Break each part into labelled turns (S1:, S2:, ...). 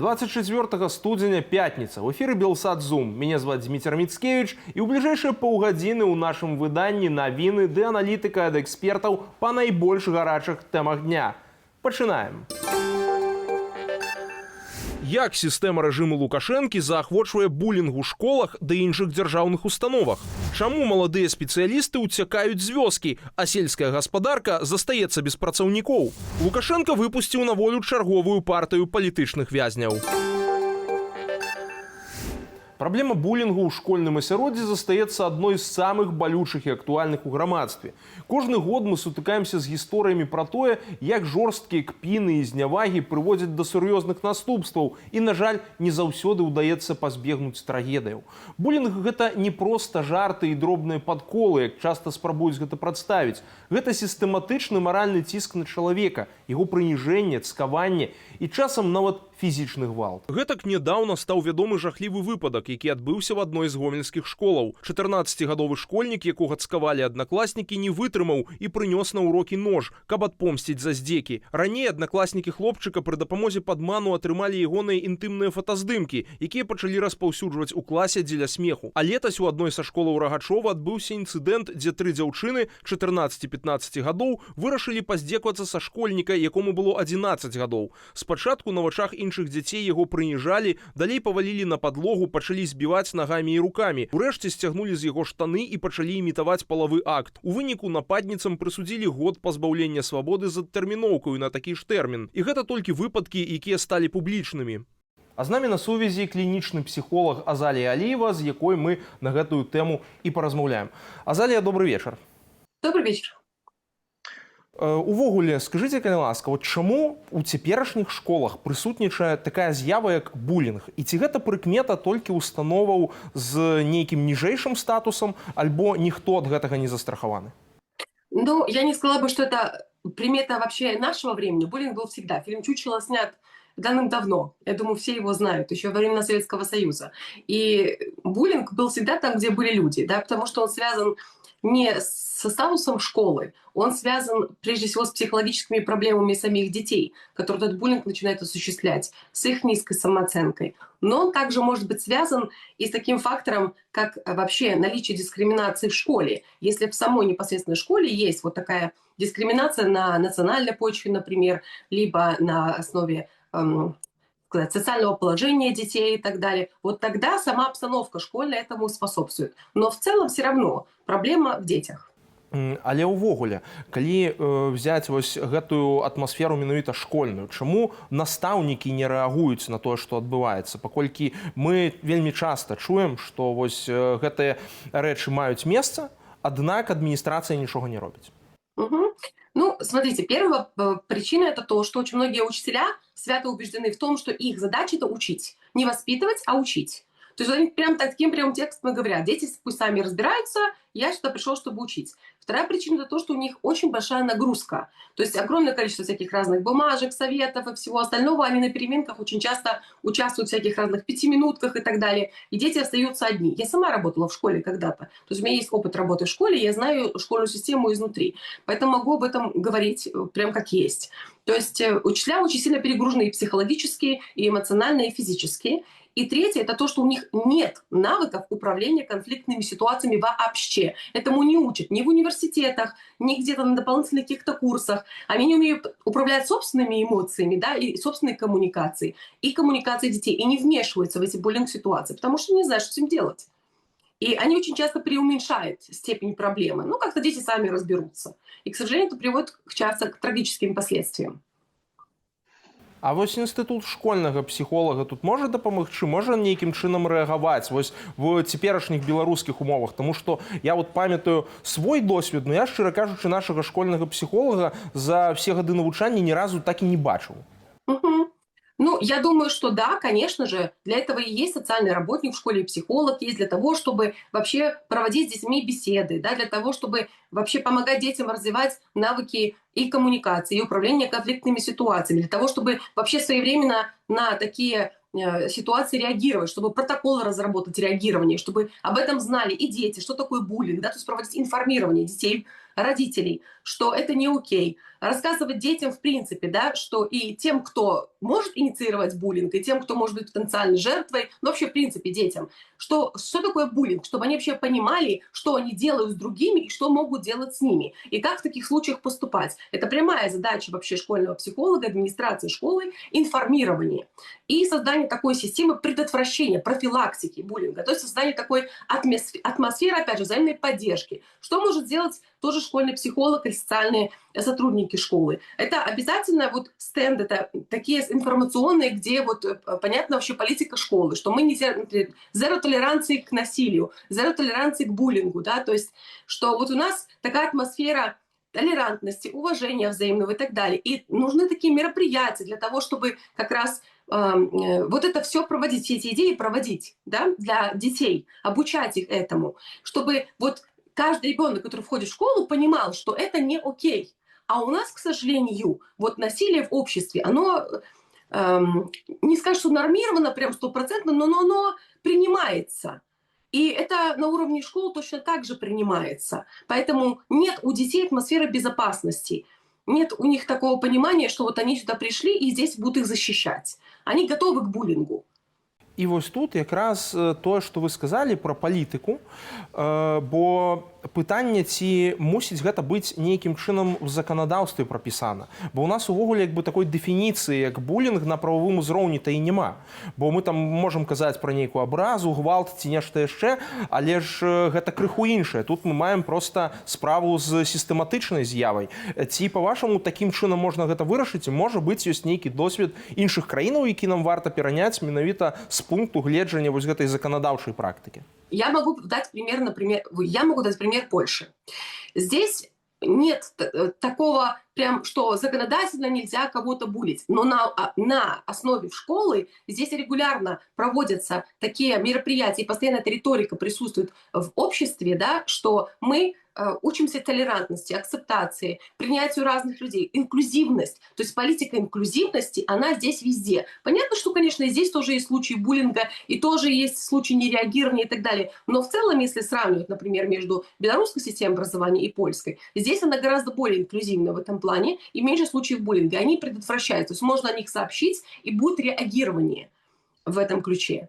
S1: 24 студзеня пятница. В эфире Белсат Зум. Меня зовут Дмитрий Мицкевич. И в ближайшие полгодины у нашем выдании новины ды аналитика ад экспертов по наибольш гарачых темах дня. Пачинаем. Як сістэма рэжыму Лукашэнкі заахвочвае булінг у школах ды іншых дзяржаўных установах? Чаму маладыя спецыялісты ўцякаюць з вёскі, а сельская гаспадарка застаецца без працаўнікоў? Лукашенко выпусціў на волю чарговую партыю палітычных вязняў. Праблема булінгу ў школьным асяроддзі застаецца адной з самых балючых і актуальных у грамадстве. Кожны год мы сутыкаемся з гісторыямі пра тое, як жорсткія кпіны і знявагі прыводзяць да сур'ёзных наступстваў і, на жаль, не заўсёды ўдаецца пазбегнуць трагедыяў. Булінг – гэта не проста жарты і дробныя падколы, як часта спрабуюць гэта прадставіць. Гэта сістэматычны маральны ціск на чалавека, яго прыніжэнне, цкаванне і часам нават фізічны гвалт. Гэтак нядаўна стаў вядомы жахлівы выпадак, які адбыўся в адной з гомельскіх школаў. 14-гадовы школьнік, якога цкавалі аднакласнікі, не вытрымаў і прынёс на урокі нож, каб адпомсціць за здзекі. Раней аднакласнікі хлопчыка пры дапамозе падману атрымалі ягоныя інтымныя фотаздымкі, якія пачалі распаўсюджваць у класе дзеля смеху. А летась у адной са школаў Рагачова адбыўся інцыдэнт, дзе 3 дзяўчыны 14-15 гадоў вырашылі паздзекавацца са школьніка, якому было 11 гадоў. Спачатку на вачах іншых дзяцей яго прыніжалі, далей павалілі на падлогу, пачалі збіваць нагамі і рукамі. Урэшце сцягнулі з яго штаны і пачалі імітаваць палавы акт. У выніку нападніцам прысудзілі год пазбаўлення свабоды з адтэрміноўкаю на такі ж тэрмін. І гэта толькі выпадкі, якія сталі публічнымі. А з намі на сувязі клінічны псіхолог Азалія Аліева, з якой мы на гэтую тэму і паразмаўляем. Азалія, добрый вечар.
S2: Добрый вечер.
S1: Увогуле, скажыце, калі ласка, чаму у цяперашніх школах прысутнічае такая з'ява, як булінг? І ці гэта прыкмета толькі установаў з нейкім ніжэйшым статусам, альбо ніхто ад гэтага не застрахаваны?
S2: Ну, я не сказала бы, что это примета вообще нашего времени. Буллинг был всегда. Фильм «Чучело» снят давным-давно. Я думаю, все его знают, еще во времена Советского Союза. И буллинг был всегда там, где были люди, да, потому что он связан не со статусом школы, он связан прежде всего с психологическими проблемами самих детей, которые этот буллинг начинает осуществлять, с их низкой самооценкой. Но он также может быть связан и с таким фактором, как вообще наличие дискриминации в школе. Если в самой непосредственной школе есть вот такая дискриминация на национальной почве, например, либо на основе социального положения детей и так далее, вот тогда сама обстановка школьная этому способствует. Но в целом все равно проблема в детях.
S1: Але ўвогуле, калі взять вось гэтую атмасферу менавіта школьную, чаму настаўнікі не рэагуюць на тое, што адбываецца? Паколькі мы вельмі часта чуем, што вось гэтыя рэчы маюць месца, аднак адміністрацыя нічога не робіць.
S2: Ну, смотрите, первая причина это то, что очень многие учителя свято убеждены в том, что их задача это учить. Не воспитывать, а учить. То есть они прям таким прямым текстом говорят: дети пусть сами разбираются, я сюда пришел, чтобы учить. Вторая причина это то, что у них очень большая нагрузка. То есть огромное количество всяких разных бумажек, советов и всего остального. Они на переменках очень часто участвуют в всяких разных 5-минутках и так далее. И дети остаются одни. Я сама работала в школе когда-то. То есть у меня есть опыт работы в школе, я знаю школьную систему изнутри. Поэтому могу об этом говорить прям как есть. То есть учителя очень сильно перегружены и психологически, и эмоционально, и физически. И третье – это то, что у них нет навыков управления конфликтными ситуациями вообще. Этому не учат ни в университетах, ни где-то на дополнительных каких-то курсах. Они не умеют управлять собственными эмоциями, да, и собственной коммуникацией, и коммуникацией детей, и не вмешиваются в эти буллинг-ситуации, потому что не знают, что с этим делать. И они очень часто преуменьшают степень проблемы. Ну, как-то дети сами разберутся. И, к сожалению, это приводит часто к трагическим последствиям.
S1: А вось інстытут школьнага псіхолага тут можа дапамагчы, можа нейкім чынам рэагаваць вось в цяперашніх беларускіх умовах? Таму што я вот памятаю свой досвед, но я, шчыра кажучы, нашага школьнага псіхолага за все гады навучання ні разу так і не бачыў.
S2: Ну, я думаю, что да, конечно же, для этого и есть социальный работник в школе, и психолог есть для того, чтобы вообще проводить с детьми беседы, да, для того, чтобы вообще помогать детям развивать навыки и коммуникации, и управления конфликтными ситуациями, для того, чтобы вообще своевременно на такие ситуации реагировать, чтобы протоколы разработать реагирование, чтобы об этом знали и дети, что такое буллинг, да, то есть проводить информирование детей родителей, что это не окей, рассказывать детям в принципе, да, что и тем, кто может инициировать буллинг, и тем, кто может быть потенциальной жертвой, но вообще в принципе детям, что такое буллинг, чтобы они вообще понимали, что они делают с другими и что могут делать с ними, и как в таких случаях поступать. Это прямая задача вообще школьного психолога, администрации школы, информирование и создание такой системы предотвращения, профилактики буллинга, то есть создание такой атмосферы, опять же, взаимной поддержки. Что может сделать тоже школьный психолог или социальные сотрудники школы? Это обязательно вот стенды, это такие информационные, где вот понятна вообще политика школы, что мы не zero толеранции к насилию, zero толеранции к буллингу, да, то есть что вот у нас такая атмосфера толерантности, уважения взаимного и так далее. И нужны такие мероприятия для того, чтобы как раз вот это все проводить, все эти идеи проводить, да, для детей, обучать их этому, чтобы вот каждый ребенок, который входит в школу, понимал, что это не окей. А у нас, к сожалению, вот насилие в обществе, оно не скажу, что нормировано прям 100%, но оно принимается. И это на уровне школ точно так же принимается. Поэтому нет у детей атмосферы безопасности. Нет у них такого понимания, что вот они сюда пришли и здесь будут их защищать. Они готовы к буллингу.
S1: І ось тут якраз тое, што вы сказалі пра палітыку, бо пытанне, ці мусіць гэта быць нейкім чынам у заканадаўстве прапісана. Бо ў нас увогуле як бы такой дэфініцыі, як булінг на прававым узроўні-то і няма. Бо мы там можам казаць пра нейкую абразу, гвалт ці нешта яшчэ, але ж гэта крыху іншае. Тут мы маем проста справу з сістэматычнай з'явай. Ці, па-вашаму, такім чынам можна гэта вырашыць? І можа быць, ёсць нейкі досвед іншых краінаў, які нам варта пераняць менавіта з пункту гледжання вось гэтай заканадаўчай практыкі?
S2: Я могу дать пример Польши. Здесь нет такого прям, что законодательно нельзя кого-то булить. Но на основе школы здесь регулярно проводятся такие мероприятия, и постоянно эта риторика присутствует в обществе, да, что мы учимся толерантности, акцептации, принятию разных людей, инклюзивность. То есть политика инклюзивности, она здесь везде. Понятно, что, конечно, здесь тоже есть случаи буллинга, и тоже есть случаи нереагирования и так далее. Но в целом, если сравнивать, например, между белорусской системой образования и польской, здесь она гораздо более инклюзивна в этом плане, и меньше случаев буллинга. Они предотвращаются. То есть можно о них сообщить, и будет реагирование в этом ключе.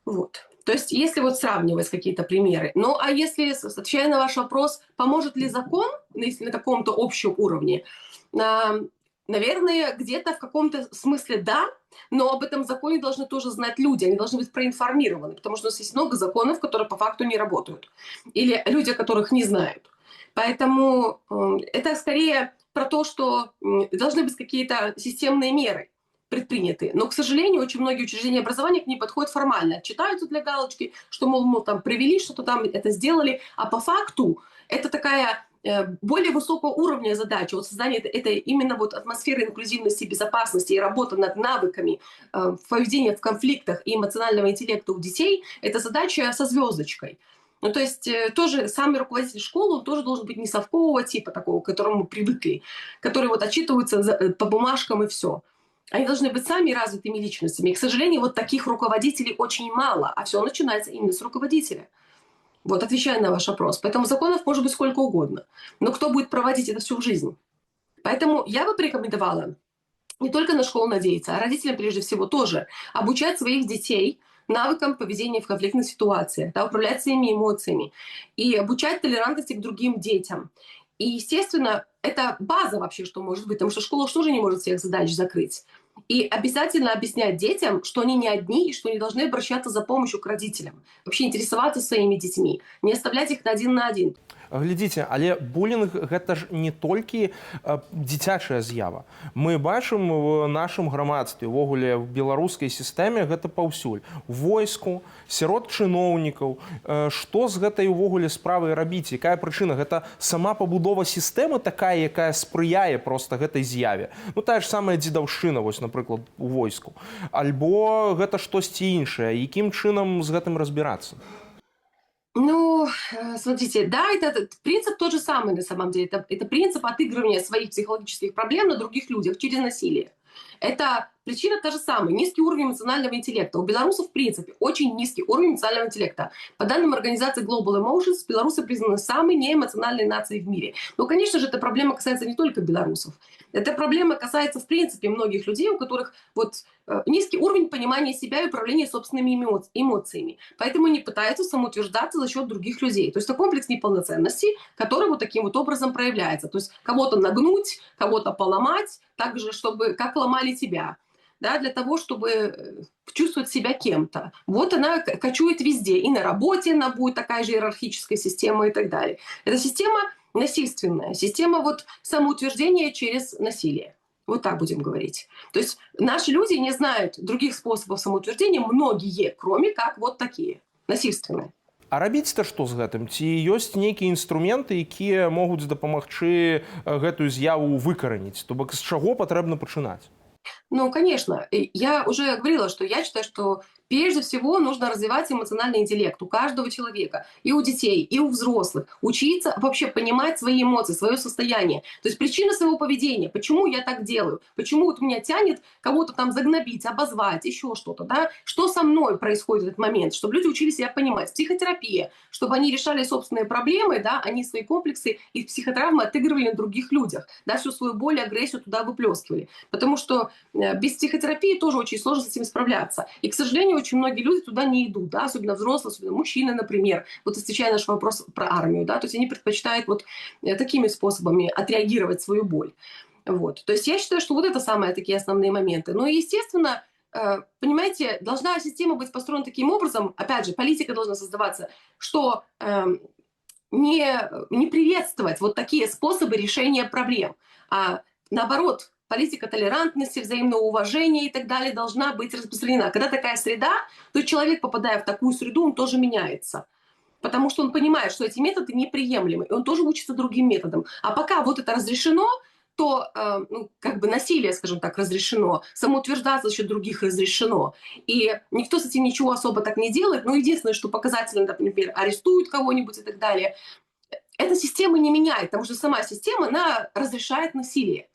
S2: Вот. То есть, если вот сравнивать какие-то примеры. Ну, а если, отвечая на ваш вопрос, поможет ли закон, если на каком-то общем уровне, наверное, где-то в каком-то смысле да, но об этом законе должны тоже знать люди, они должны быть проинформированы, потому что у нас есть много законов, которые по факту не работают, или люди, которых не знают. Поэтому это скорее про то, что должны быть какие-то системные меры предприняты. Но, к сожалению, очень многие учреждения образования к ним подходят формально. Отчитаются для галочки, что, мол, там привели, что-то там это сделали. А по факту это такая более высокого уровня задача. Вот создание этой именно вот атмосферы инклюзивности, безопасности и работа над навыками поведения в конфликтах и эмоционального интеллекта у детей – это задача со звездочкой. Ну, то есть тоже самый руководитель школы, он тоже должен быть не совкового типа такого, к которому мы привыкли, который вот отчитываются по бумажкам и все. Они должны быть сами развитыми личностями. И, к сожалению, вот таких руководителей очень мало, а все начинается именно с руководителя. Вот, отвечая на ваш вопрос. Поэтому законов может быть сколько угодно. Но кто будет проводить это всю жизнь? Поэтому я бы порекомендовала не только на школу надеяться, а родителям прежде всего тоже обучать своих детей навыкам поведения в конфликтных ситуациях, да, управлять своими эмоциями и обучать толерантности к другим детям. И, естественно, это база вообще, что может быть, потому что школа тоже не может всех задач закрыть. И обязательно объяснять детям, что они не одни и что они должны обращаться за помощью к родителям. Вообще интересоваться своими детьми, не оставлять их на один.
S1: Глядзіце, але булінг гэта ж не толькі дзіцячая з'ява. Мы бачым в нашым грамадстве, увогуле в беларускай сістэме гэта паўсюль. Войску, сярод чыноўнікаў. Што з гэтай увогуле справай рабіць? Якая прычына? Гэта сама пабудова сістэмы такая, якая спрыяе проста гэтай з'яве. Ну, тая ж самая дзедаўшчына, вось, напрыклад, у войску. Альбо гэта штосьці іншае. Якім чынам з гэтым разбірацца?
S2: Ну, смотрите, да, это принцип тот же самый на самом деле. Это принцип отыгрывания своих психологических проблем на других людях через насилие. Это причина та же самая. Низкий уровень эмоционального интеллекта. У белорусов, в принципе, очень низкий уровень эмоционального интеллекта. По данным организации Global Emotions, белорусы признаны самой неэмоциональной нацией в мире. Но, конечно же, эта проблема касается не только белорусов. Эта проблема касается, в принципе, многих людей, у которых низкий уровень понимания себя и управления собственными эмоциями. Поэтому они пытаются самоутверждаться за счет других людей. То есть это комплекс неполноценности, который вот таким вот образом проявляется. То есть кого-то нагнуть, кого-то поломать, так же, чтобы как ломали тебя. Да, для того, чтобы чувствовать себя кем-то. Вот она кочует везде. И на работе она будет такая же иерархическая система и так далее. Это система насильственная, система самоутверждения через насилие. Вот так будем говорить. То есть наши люди не знают других способов самоутверждения, многие, кроме как вот такие, насильственные.
S1: А рабіць-то што з гэтым? Ці ёсць нейкія інструменты, якія могуць дапамагчы гэтую з'яву выкараніць? То бок з чаго патрэбна пачынаць?
S2: Ну, конечно. Я уже говорила, что я считаю, что прежде всего нужно развивать эмоциональный интеллект у каждого человека, и у детей, и у взрослых. Учиться вообще понимать свои эмоции, свое состояние. То есть причина своего поведения, почему я так делаю, почему вот меня тянет кого-то там загнобить, обозвать, еще что-то, да? Что со мной происходит в этот момент, чтобы люди учились себя понимать. Психотерапия, чтобы они решали собственные проблемы, да, они свои комплексы и психотравмы отыгрывали на других людях, да, всю свою боль и агрессию туда выплескивали. Потому что без психотерапии тоже очень сложно с этим справляться. И, к сожалению, очень многие люди туда не идут, да, особенно взрослые, особенно мужчины, например. Вот отвечая на наш вопрос про армию, да, то есть они предпочитают такими способами отреагировать свою боль. Вот. То есть я считаю, что вот это самые такие основные моменты. Но, естественно, понимаете, должна система быть построена таким образом, опять же, политика должна создаваться, что не приветствовать вот такие способы решения проблем, а наоборот, политика толерантности, взаимного уважения и так далее должна быть распространена. Когда такая среда, то человек, попадая в такую среду, он тоже меняется. Потому что он понимает, что эти методы неприемлемы, и он тоже учится другим методам. А пока вот это разрешено, то насилие, скажем так, разрешено, самоутверждаться за счет других разрешено. И никто с этим ничего особо так не делает. Но единственное, что показательно, например, арестуют кого-нибудь и так далее. Эта система не меняет, потому что сама система, она разрешает насилие.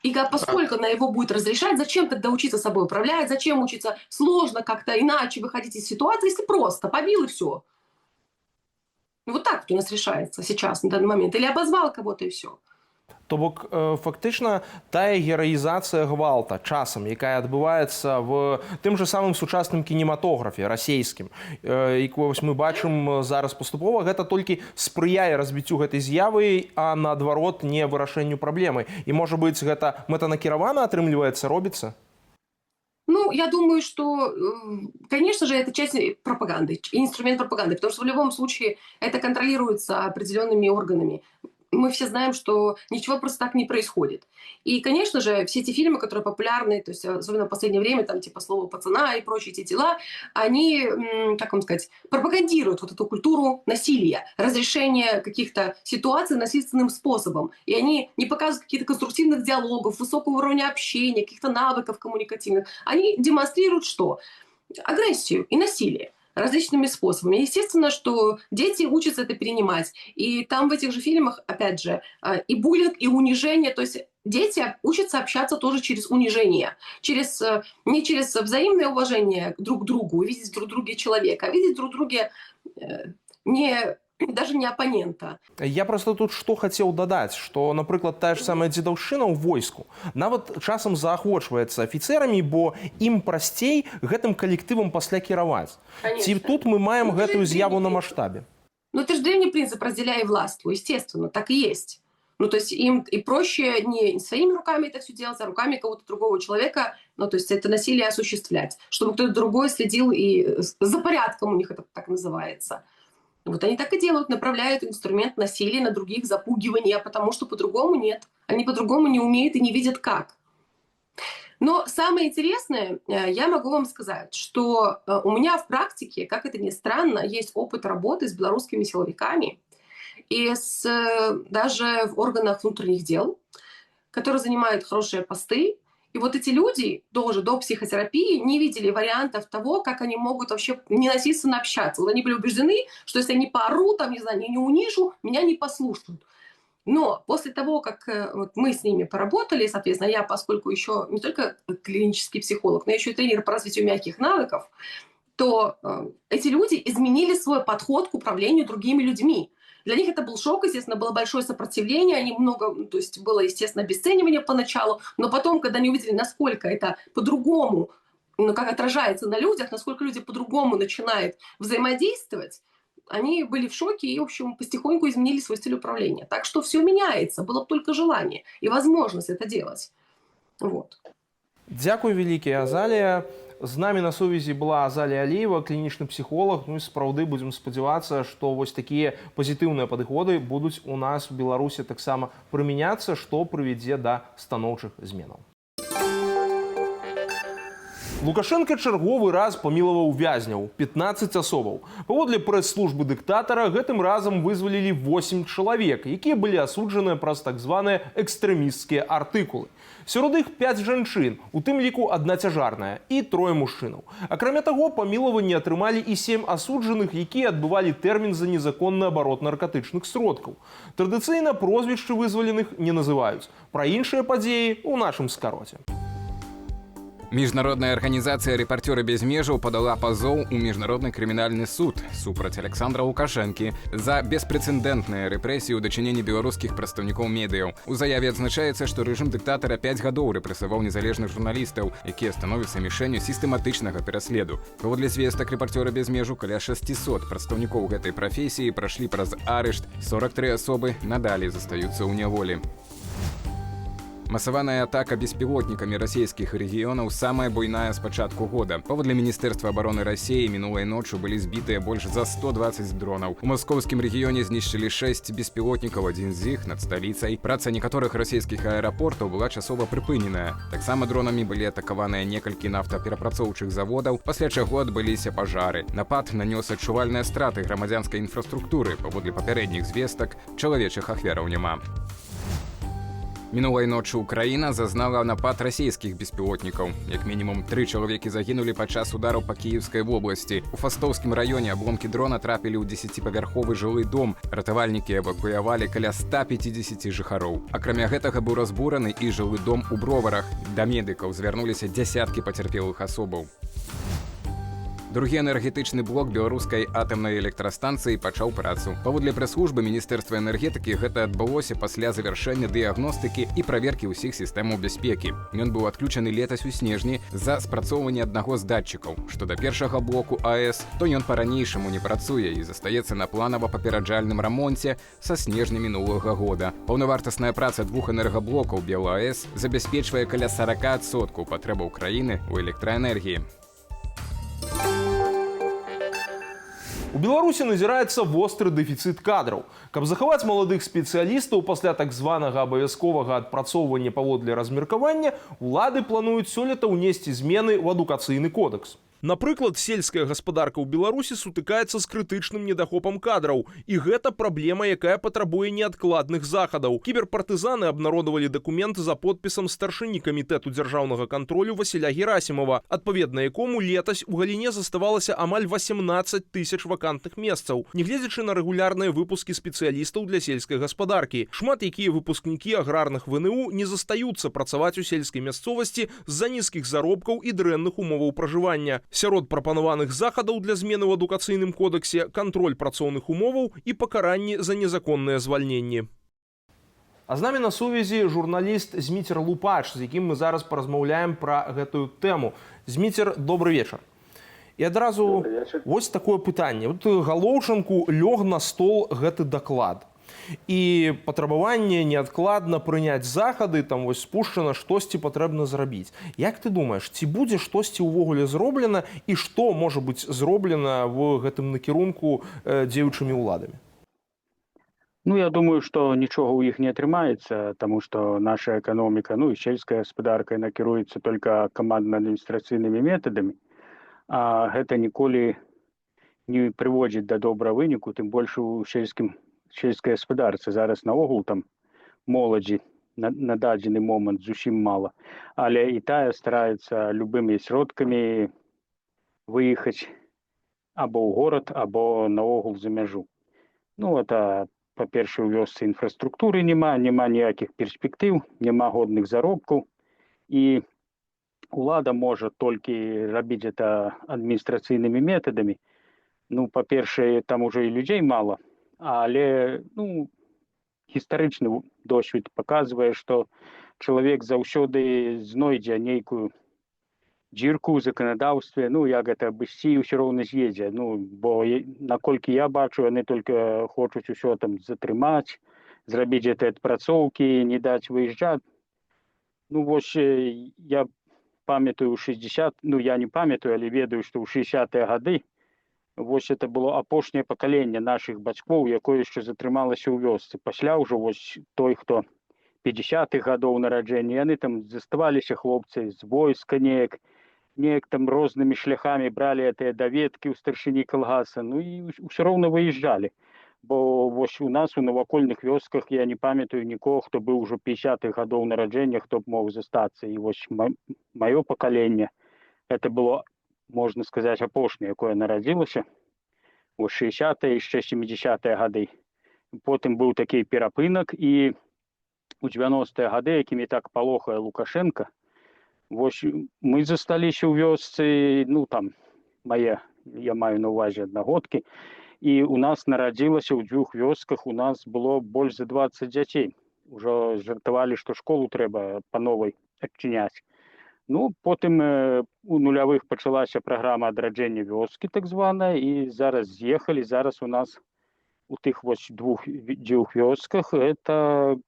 S2: И поскольку она его будет разрешать, зачем тогда учиться собой управлять, зачем учиться сложно как-то иначе выходить из ситуации, если просто побил и все. Вот так у нас решается сейчас, на данный момент. Или обозвал кого-то и все.
S1: То бок фактычна тая гераізацыя гвалта часам, якая адбываецца в тым жа самым сучасным кінематографе расійскім, і мы бачым зараз паступова, гэта толькі спрыяе развіццю гэтай з'явы, а наадварот не вырашэнню праблемы. І можа быць, гэта мэтанакіравана атрымліваецца, робіцца?
S2: Ну, я думаю, что, конечно же, это часть пропаганды, инструмент пропаганды, потому что в любом случае это контролируется определенными органами. Мы все знаем, что ничего просто так не происходит. И, конечно же, все эти фильмы, которые популярны, то есть особенно в последнее время, там типа «Слово пацана» и прочие эти дела, они, как вам сказать, пропагандируют вот эту культуру насилия, разрешения каких-то ситуаций насильственным способом. И они не показывают каких-то конструктивных диалогов, высокого уровня общения, каких-то навыков коммуникативных. Они демонстрируют что? Агрессию и насилие различными способами. Естественно, что дети учатся это перенимать. И там в этих же фильмах, опять же, и буллинг, и унижение. То есть дети учатся общаться тоже через унижение. Не через взаимное уважение друг к другу, видеть друг в друге человека, а видеть друг в друге даже не оппонента.
S1: Я просто тут што хацеў дадаць, што, напрыклад, тая ж самая дзедаўшчына ў войску нават часам заахвочваецца афіцэрамі, бо ім прасцей гэтым калектывам пасля кіраваць. Ці тут мы маем гэтую з'яву на маштабе?
S2: Ну, это же древний принцип «разделяй и властвуй», естественно, так и есть. Ну, то есть им и проще не своими руками это все делать, а руками кого-то другого человека, ну, то есть это насилие осуществлять, чтобы кто-то другой следил и за порядком, у них это так называется. Вот они так и делают, направляют инструмент насилия на других, запугивания, потому что по-другому нет. Они по-другому не умеют и не видят как. Но самое интересное, я могу вам сказать, что у меня в практике, как это ни странно, есть опыт работы с белорусскими силовиками и даже в органах внутренних дел, которые занимают хорошие посты. И вот эти люди тоже до психотерапии не видели вариантов того, как они могут вообще ненасильственно общаться. Вот они были убеждены, что если они поорут, там, не знаю, не унижу, меня не послушают. Но после того, как вот мы с ними поработали, соответственно, я, поскольку еще не только клинический психолог, но еще и тренер по развитию мягких навыков, то эти люди изменили свой подход к управлению другими людьми. Для них это был шок, естественно, было большое сопротивление, они много, то есть было, естественно, обесценивание поначалу, но потом, когда они увидели, насколько это по-другому, ну, как отражается на людях, насколько люди по-другому начинают взаимодействовать, они были в шоке и, в общем, потихоньку изменили свой стиль управления. Так что все меняется, было бы только желание и возможность это делать. Вот.
S1: Дякую вялікія, Азалія. З намі на сувязі была Азалія Аліева, клінічны псіхолог. Ну і сапраўды будзем спадзявацца, што вось такія пазітыўныя падыходы будуць у нас у Беларусі таксама прымяняцца, што прывядзе да станоўчых зменаў. Лукашенко чарговы раз памілаваў вязняў 15 асобаў. Паводле прэс-службы дыктатара гэтым разам вызвалілі 8 чалавек, якія былі асуджаныя праз так званыя экстрэмісцкія артыкулы. Сярод іх 5 жанчын, у тым ліку адна цяжарная, і 3 мужчынаў. Акрамя таго, памілаванне атрымалі і 7 асуджаных, якія адбывалі тэрмін за незаконны абарот наркатычных сродкаў. Традыцыйна прозвішчы вызваленых не называюць. Пра іншыя падзеі ў нашым скароце.
S3: Міжнародная арганізацыя «Рэпарцёры без межаў» падала пазоў у міжнародны крымінальны суд супраць Александра Лукашэнкі за беспрэцэдэнтныя рэпрэсіі ў дачыненні беларускіх прадстаўнікоў медыяў. У заяве адзначаецца, што рэжым дыктатара 5 гадоў рэпрэсаваў незалежных журналістаў, якія становяцца мішэнню сістэматычнага пераследу. Паводле звестак «Рэпарцёры без межаў» каля 600 прадстаўнікоў гэтай прафесіі прайшлі праз арышт, 43 асобы надалей застаюцца ў няволі. Масаваная атака беспілотнікамі расійскіх рэгіёнаў самая буйная з пачатку года. Паводле Міністэрства абароны Расіі мінулай ноччу былі збітыя больш за 120 дронаў. У маскоўскім рэгіёне знішчылі 6 беспілотнікаў, адзін з іх над сталіцай. Праца некаторых расійскіх аэрапортаў была часова прыпыненая. Таксама дронамі былі атакаваныя некалькі нафтаперапрацоўчых заводаў, пасля чаго адбыліся пажары. Напад нанёс адчувальныя страты грамадзянскай інфраструктуры. Паводле папярэдніх звестак, чалавечых ахвяраў няма. Мінулай ноччу Украіна зазнала напад расійскіх беспілотнікаў. Як мінімум 3 чалавекі загінулі падчас удараў па Кіеўскай вобласці. У Фастовскім раёне абломкі дрона трапілі ў 10павярховы жылы дом. Ратавальнікі эвакуявалі каля 150 жыхароў. Акрамя гэтага быў разбураны і жылы дом у Броварах. Да медыкаў звярнуліся дзясяткі пацярпелых асобаў. Другі энергетычны блок беларускай атамнай электрастанцыі пачаў працу. Паводле прэс-службы Міністэрства энергетыкі гэта адбылося пасля завяршэння дыягностыкі і праверкі ўсіх сістэмаў бяспекі. Ён быў адключаны летась у снежні за спрацоўванне аднаго з датчыкаў. Што да першага блоку АЭС, то ён па-ранейшаму не працуе і застаецца на планава-папераджальным рамонце са снежня мінулага года. Паўнавартасная праца 2 энергаблокаў БелАЭС забяспечвае каля 40% патрэбаў краіны ў электраэнергіі.
S1: У Беларусі назіраецца востры дэфіцыт кадраў. Каб захаваць маладых спецыялістаў пасля так званага абавязковага адпрацоўвання паводле размеркавання, улады плануюць сёлета ўнесці змены ў адукацыйны кодекс. Напрыклад, сельская гаспадарка ў Беларусі сутыкаецца з крытычным недахопам кадраў. І гэта праблема, якая патрабуе неадкладных захадаў. Кіберпартызаны абнародавалі дакумент за подпісам старшыні камітэту дзяржаўнага кантролю Васіля Герасімова, адпаведна якому летась у галіне заставалася амаль 18 000 вакантных месцаў, нягледзячы на рэгулярныя выпускі спецыялістаў для сельскай гаспадаркі. Шмат якія выпускнікі аграрных ВНУ не застаюцца працаваць у сельскай мясцовасці з-за нізкіх заробкаў і дрэнных умоваў пражывання. Сярод прапанаваных захадаў для змены ў адукацыйным кодексе кантроль працоўных умоваў і пакаранні за незаконныя звальненні. А з намі на сувязі журналіст Зміцер Лупач, з якім мы зараз паразмаўляем пра гэтую тэму. Зміцер, добры вечар. І адразу вось такое пытанне. Галоўчанку лёг на стол гэты даклад. І патрабаванне неадкладна прыняць захады, там вось спушчана, штосьці патрэбна зрабіць. Як ты думаеш, ці будзе штосьці ўвогуле зроблена і што можа быць зроблена в гэтым накірунку дзеючымі ўладамі?
S4: Ну, я думаю, што нічога ў іх не атрымаецца, таму што наша эканоміка, ну і сельская гаспадарка накіруецца толькі камандна-адміністрацыйнымі метадамі, а гэта ніколі не прыводзіць да добрага выніку, тым больш у сельскай гаспадарцы. Зараз наогул там моладзі на дадзены момант зусім мала. Але і тая стараецца любымі сродкамі выехаць або ў горад, або наогул за мяжу. Ну, это па-першае, у вёсцы інфраструктуры няма ніякіх перспектыў, няма годных заробкаў, і улада можа толькі рабіць это адміністрацыйнымі метадамі. Ну, па-першае, там ужо і людзей мала, але гістарычны досвед паказвае, што чалавек заўсёды знойдзе нейкую дзірку ў заканадаўстве, як гэта абысці, ўсё роўна з'едзе. Бо наколькі я бачу, яны толькі хочуць усё там затрымаць, зрабіць гэтыя адпрацоўкі, не даць выязджаць. Вось я памятаю 60, я не памятаю, але ведаю, што ў 60-е гады вось это было апошняе пакаленне нашых бацькоў, якое яшчэ затрымалася ў вёсцы. Пасля ўжо вось той, хто 50-х гадоў нараджэння, яны там заставаліся хлопцы з войска неяк там рознымі шляхамі бралі гэтыя даведкі ў старшыні калгаса, і ўсё роўна выязджалі. Бо вось у нас у навакольных вёсках я не памятаю нікога, хто быў ужо 50-х гадоў нараджэння, хто б мог застацца. І вось маё пакаленне, это было, можна сказаць, апошняе, якое нарадзілася. Вось 60-е, яшчэ 70-е гады. Потым быў такі перапынак, і у 90-е гады, якімі так палохае Лукашенка, вось мы засталіся ў вёсцы, я маю на ўвазе аднагодкі, і у нас нарадзілася ў 2 вёсках, у нас было больш за 20 дзяцей. Ужо жартавалі, што школу трэба па новай адчыняць. Потым у нулявых пачалася праграма адраджэння вёскі, так званая, і зараз з'ехалі. Зараз у нас у тых вось 2 вёсках это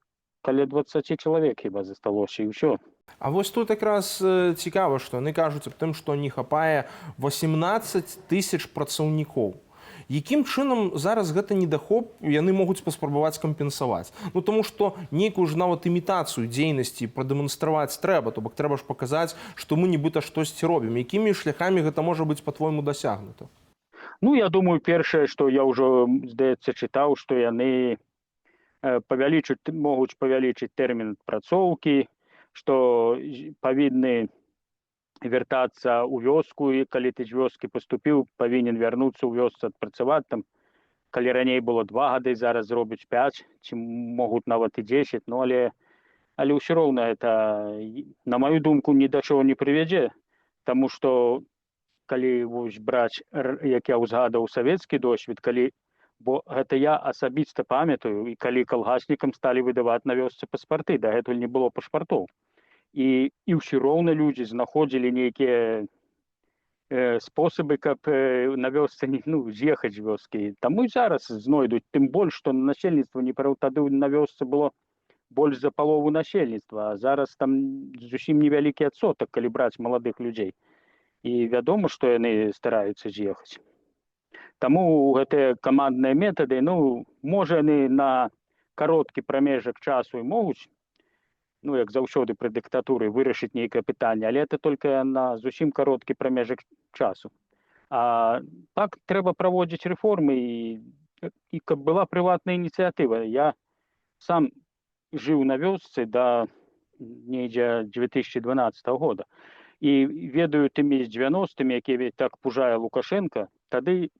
S4: каля 20 чалавек хіба засталося, і ўсё.
S1: А вось тут якраз цікава, што яны кажуць аб тым, што не хапае 18 тысяч працаўнікоў. Якім чынам зараз гэта недахоп яны могуць паспрабаваць кампенсаваць? Таму што нейкую ж нават імітацыю дзейнасці прадэманстраваць трэба, то бок трэба ж паказаць, што мы нібыта штосьці робім. Якімі шляхамі гэта можа быць, па-твойму, дасягнута?
S4: Я думаю, першае, што я ўжо, здаецца, чытаў, што яны могуць павялічыць тэрмін адпрацоўкі, што павінны вяртацца ў вёску, і калі ты з вёскі паступіў, павінен вярнуцца ў вёсцы адпрацаваць. Там, калі раней было 2 гады, зараз зробяць 5, ці могуць нават і 10, але ўсё роўна это, на маю думку, ні да чаго не прывядзе, таму што калі вось браць, як я ўзгадаў, савецкі досвед, бо гэта я асабіста памятаю, і калі калгаснікам сталі выдаваць на вёсцы паспарты, дагэтуль не было пашпартоў. І ўсё роўна людзі знаходзілі нейкія спосабы, каб на вёсцы з'ехаць з вёскі. Таму і зараз знойдуць, тым больш, што насельніцтва тады на вёсцы было больш за палову насельніцтва, а зараз там зусім невялікі адсотак, калі браць маладых людзей. І вядома, што яны стараюцца з'ехаць. Таму гэтыя камандныя метады, можа, яны на кароткі прамежак часу і могуць, як заўсёды пры дыктатуры, вырашыць нейкае пытанне, але это толькі на зусім кароткі прамежак часу. А так трэба праводзіць рэформы, і каб была прыватная ініцыятыва. Я сам жыў на вёсцы да недзе 2012 года. І ведаю тымі з 90-мі, якія так пужае Лукашенка, тады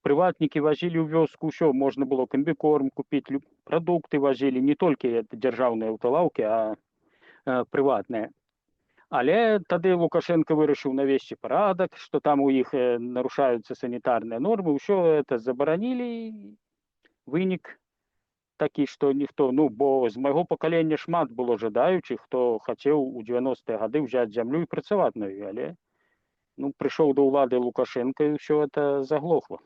S4: прыватнікі вазілі ў вёску ўсё, можна было камбікорм купіць, прадукты вазілі, не толькі дзяржаўныя аўталаўкі, а прыватныя. Але тады Лукашенко вырашыў навесці парадак, што там у іх нарушаюцца санітарныя нормы, ўсё это забаранілі. Вынік такі, што ніхто, бо з майго пакалення шмат было жадаючых, хто хацеў у 90-е гады ўзяць зямлю і працаваць на ёй, але прыйшоў да ўлады Лукашенко, і ўсё это заглохла.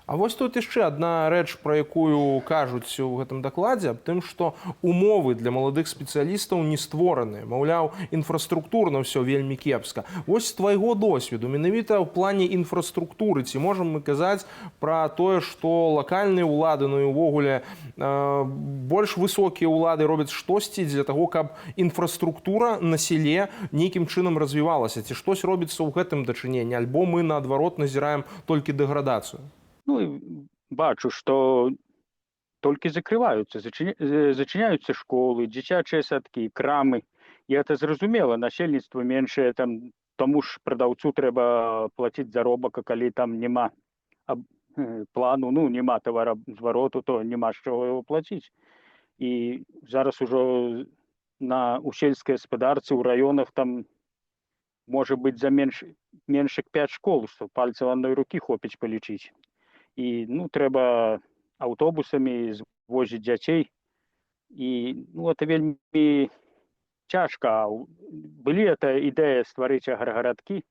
S1: А вось тут яшчэ адна рэч, пра якую кажуць у гэтым дакладзе, аб тым, што умовы для маладых спецыялістаў не створаныя. Маўляў, інфраструктурна ўсё вельмі кепска. Вось з твайго досведу, менавіта ў плане інфраструктуры, ці можам мы казаць пра тое, што лакальныя ўлады, і ўвогуле больш высокія ўлады робяць штосьці для таго, каб інфраструктура на селе нейкім чынам развівалася? Ці штось робіцца ў гэтым дачыненні? Альбо мы, наадварот, назіраем толькі дэградацыю?
S4: Бачу, што толькі закрываюцца, зачыняюцца школы, дзіцячыя садкі, крамы. І это зразумела, насельніцтва меншае, таму ж прадаўцу трэба плаціць заробак, а калі там няма плану, ну, нема товарозвароту, то нема з чого його платити. І зараз уже у сільській господарці, у районах там може бути за менше 5 школ, що пальців одної руки хопить полічити. І, ну, треба автобусами звозити дітей. І, ну, це вельми тяжко. Були ця ідея створити агрогородки.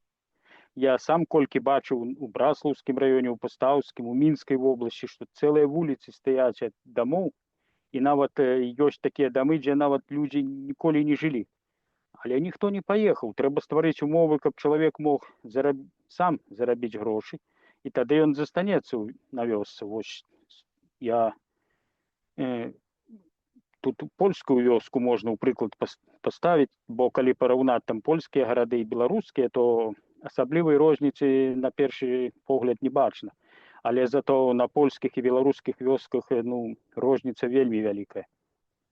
S4: Я сам колькі бачив у Браславскім районе, у Поставскім, у Мінській області, що цілі вулиці стоять від домов, і навіть є такі доми, де навіть люди ніколи не жили. Але ніхто не поїхав. Треба створити умови, щоб чоловік мог сам заробити гроші, і тоді він застанеться на вёсці. Ось я тут польську вёску можна, у приклад, поставити, бо коли порівняти там польські городи і білоруські, то особливої різниці на перший погляд не бачно. Але зато на польських і білоруських вёсках, ну, різниця вельми велика.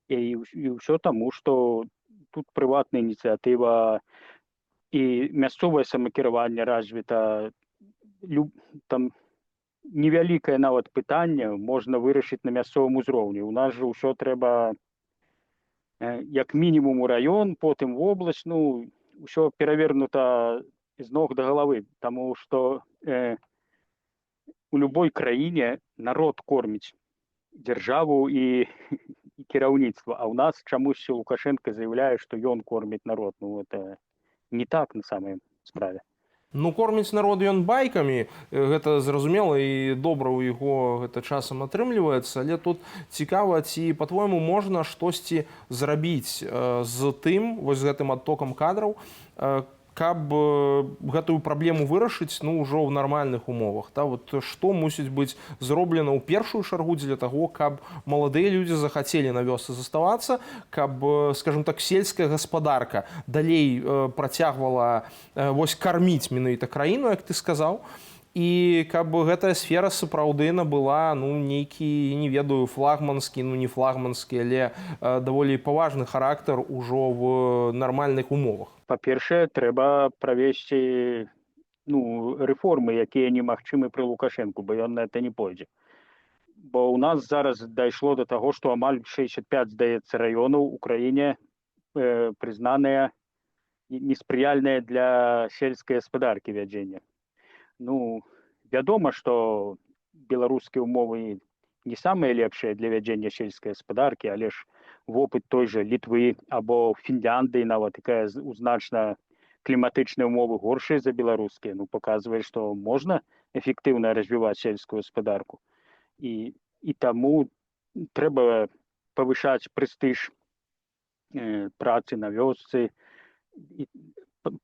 S4: І все тому, що тут приватна ініціатива і місцеве самокерування розвито. Там невелике навіть питання можна вирішити на місцевому узровні. У нас же все треба як мінімум у район, потім в область, ну, все перевернуто з ног до голови, тому що у будь-якій країні народ кормить державу і керівництво, а у нас чомусь Лукашенко заявляє, що він кормить народ. Ну, це не так на самой справе.
S1: Ну, корміць народ ён байкамі, гэта зразумела, і добра ў яго гэта часам атрымліваецца, але тут цікава, ці, па-твойму, можна штосьці зрабіць з тым, вось з гэтым адтокам кадраў, каб гэтую праблему вырашыць, ну, ўжо ў нармальных умовах. Да? Вот што мусіць быць зроблена ў першую чаргу для таго, каб маладыя людзі захацелі на вёсцы заставацца, каб, скажем так, сельская гаспадарка далей працягвала вось карміць менавіта краіну, як ты сказаў, і каб гэтая сфера сапраўды набыла, ну, нейкі, не ведаю, флагманскі, ну, не флагманскі, але даволі паважны характар ужо в нармальных умовах.
S4: Па-першае, трэба правесці, ну, рэформы, якія немагчымы пры Лукашенку, бо ён на это не пойдзе. Бо ў нас зараз дайшло до таго, што амаль 65, здаецца, раёнаў у краіне прызнаныя неспрыяльныя для сельскай гаспадаркі вядзення. Ну, вядома, што беларускія ўмовы не самыя лепшыя для вядзення сельскай гаспадаркі, але ж вопыт той же Літвы або Фінляндыі, нават такая значна кліматычныя ўмовы горшыя за беларускія, ну, паказвае, што можна эфектыўна развіваць сельскую гаспадарку. І таму трэба павышаць прэстыж працы на вёсцы,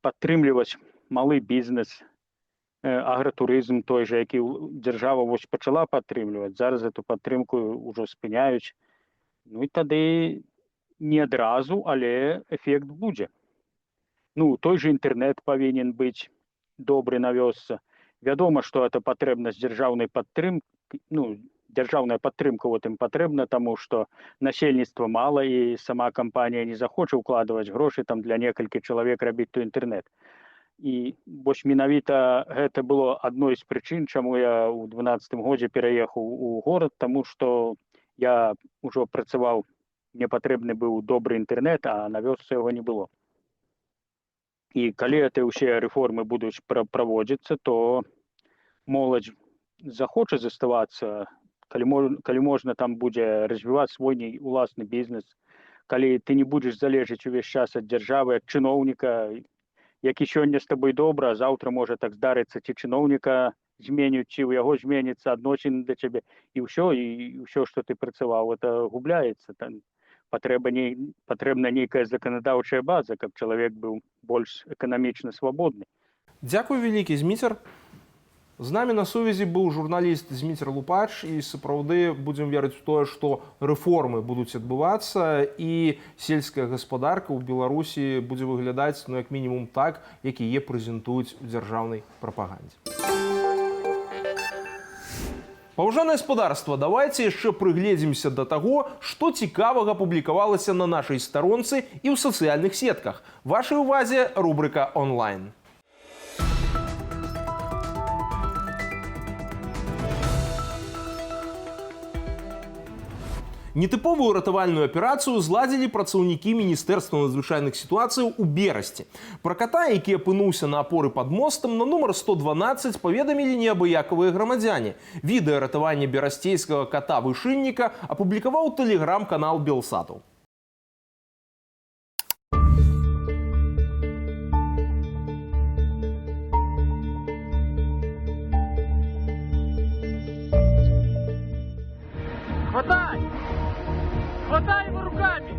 S4: падтрымліваць малы бізнес, агратурызм той же, які дзяржава вось пачала падтрымліваць, зараз эту падтрымку ўжо спыняюць. Ну і тады не адразу, але эфект будзе. Ну, той же інтэрнэт павінен быць добры на вёсцы. Вядома, што это патрэбна з дзяржаўнай падтрымкай, ну, дзяржаўная падтрымка вот ім патрэбна, таму што насельніцтва мала і сама кампанія не захоча ўкладваць грошы там для некалькі чалавек рабіць той інтэрнэт. І вось менавіта гэта было адной з прычын, чаму я ў 12-м годзе пераехаў у горад, таму што я ўжо працаваў, мне патрэбны быў добры інтэрнэт, а на вёсцы яго не было. І калі гэтыя ўсе рэформы будуць праводзіцца, то моладзь захоча заставацца, калі можна там будзе развіваць свой уласны бізнес, калі ты не будзеш залежаць увесь час ад дзяржавы, ад чыноўніка, які сёння з табой добра, а заўтра можа так здарыцца, ці чыноўніка зменюць, ці ў яго зменіцца адносіны да цябе, і ўсё, што ты працаваў, это губляецца. Патрэбна нейкая заканадаўчая база, каб чалавек быў больш эканамічна свабодны.
S1: Дзякуй вялікі, Зміцер. З намі на сувязі быў журналіст Зміцер Лупач, і сапраўды будзем верыць у тое, што рэформы будуць адбывацца, і сельская гаспадарка ў Беларусі будзе выглядаць, ну, як мінімум так, як яе прэзентуюць у дзяржаўнай прапагандзе. Паважанае гаспадарства, давайце яшчэ прыгледзімся да таго, што цікавага публікавалася на нашай старонцы і ў сацыяльных сетках. Вашай увазе рубрыка «Онлайн». Нетыповую ратавальную аперацыю зладзілі працаўнікі Міністэрства надзвычайных сітуацыяў у Берасці. Пра ката, які апынуўся на апоры пад мостам, на нумар 112 паведамілі неабыякавыя грамадзяне. Відэа ратавання берасцейскага ката-вышынніка апублікаваў тэлеграм-канал Белсату.
S5: Хватай! Хватай его руками!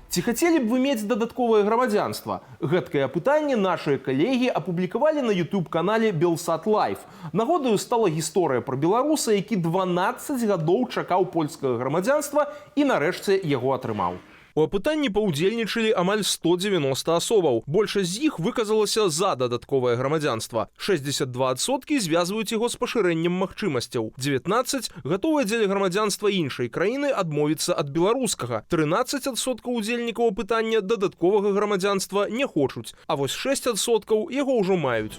S1: Ці хацелі б вы мець дадатковае грамадзянства? Гэткае пытанне нашыя калегі апублікавалі на YouTube-канале Белсат Лайф. Нагодаю стала гісторыя пра беларуса, які 12 гадоў чакаў польскага грамадзянства і нарэшце яго атрымаў. У апытанні паўдзельнічалі амаль 190 асобаў. Большасць з іх выказалася за дадатковае грамадзянства. 62% звязваюць яго з пашырэннем магчымасцяў. 19% гатовыя дзеля грамадзянства іншай краіны адмовіцца ад беларускага. 13% удзельнікаў апытання дадатковага грамадзянства не хочуць, а вось 6% яго ўжо маюць.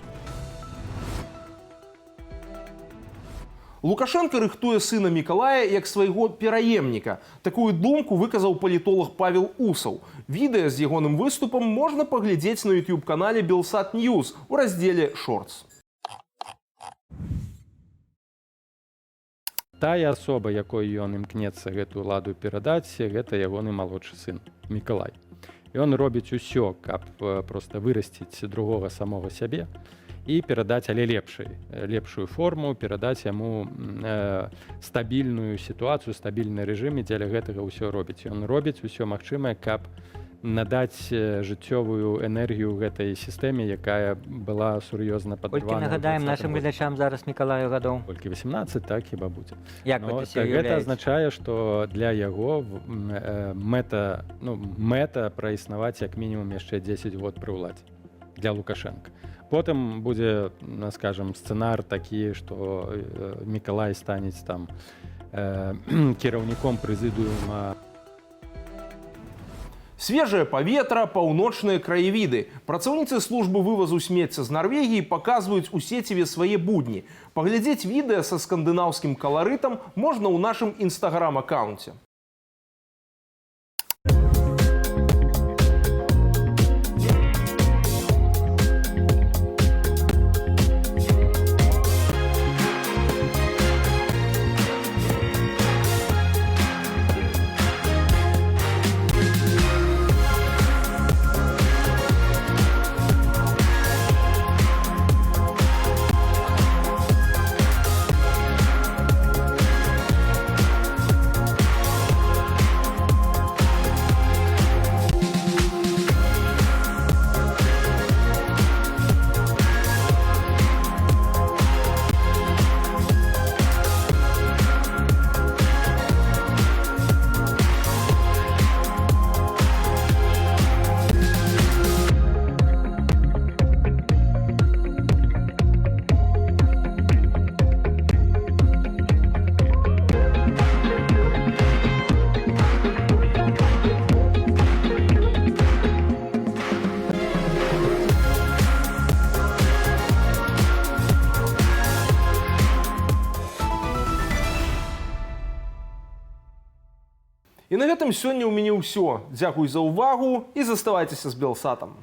S1: Лукашенко рыхтуе сына Мікалая як свайго пераемніка. Такую думку выказаў палітолог Павел Усаў. Відэа з ягоным выступам можна паглядзець на YouTube-канале Белсат Ньюз у раздзеле «Шортс».
S6: Тая асоба, якой ён імкнецца гэтую ладу перадаць, гэта ягоны малодшы сын Мікалай. Ён робіць усё, каб проста вырасціць другога самога сябе і перадаць, але лепшую форму, перадаць яму стабільную сітуацыю, стабільны рэжым, і дзеля гэтага ўсё робіць. Ён робіць усё магчымае, каб надаць жыццёвую энергію гэтай сістэме, якая была сур'ёзна падрывана.
S7: Колькі нагадаем нашым гледачам зараз Мікалаю гадоў?
S6: Колькі 18, так хіба будзе.
S7: Як вы
S6: гэта азначае, што для яго мэта праіснаваць як мінімум яшчэ 10 год пры ўладзе для Лукашенка. Потым будзе, скажам, сцэнар такі, што Мікалай станець там кіраўніком прэзідыума.
S1: Свежае паветра, паўночныя краявіды. Працаўніцы службы вывазу смецця з Нарвегіі паказваюць у сеціве свае будні. Паглядзець відэа са скандынаўскім каларытам можна ў нашым інстаграм-акаунце. І на гэтым сёння ў мяне ўсё. Дзякуй за ўвагу і заставайцеся з Белсатам.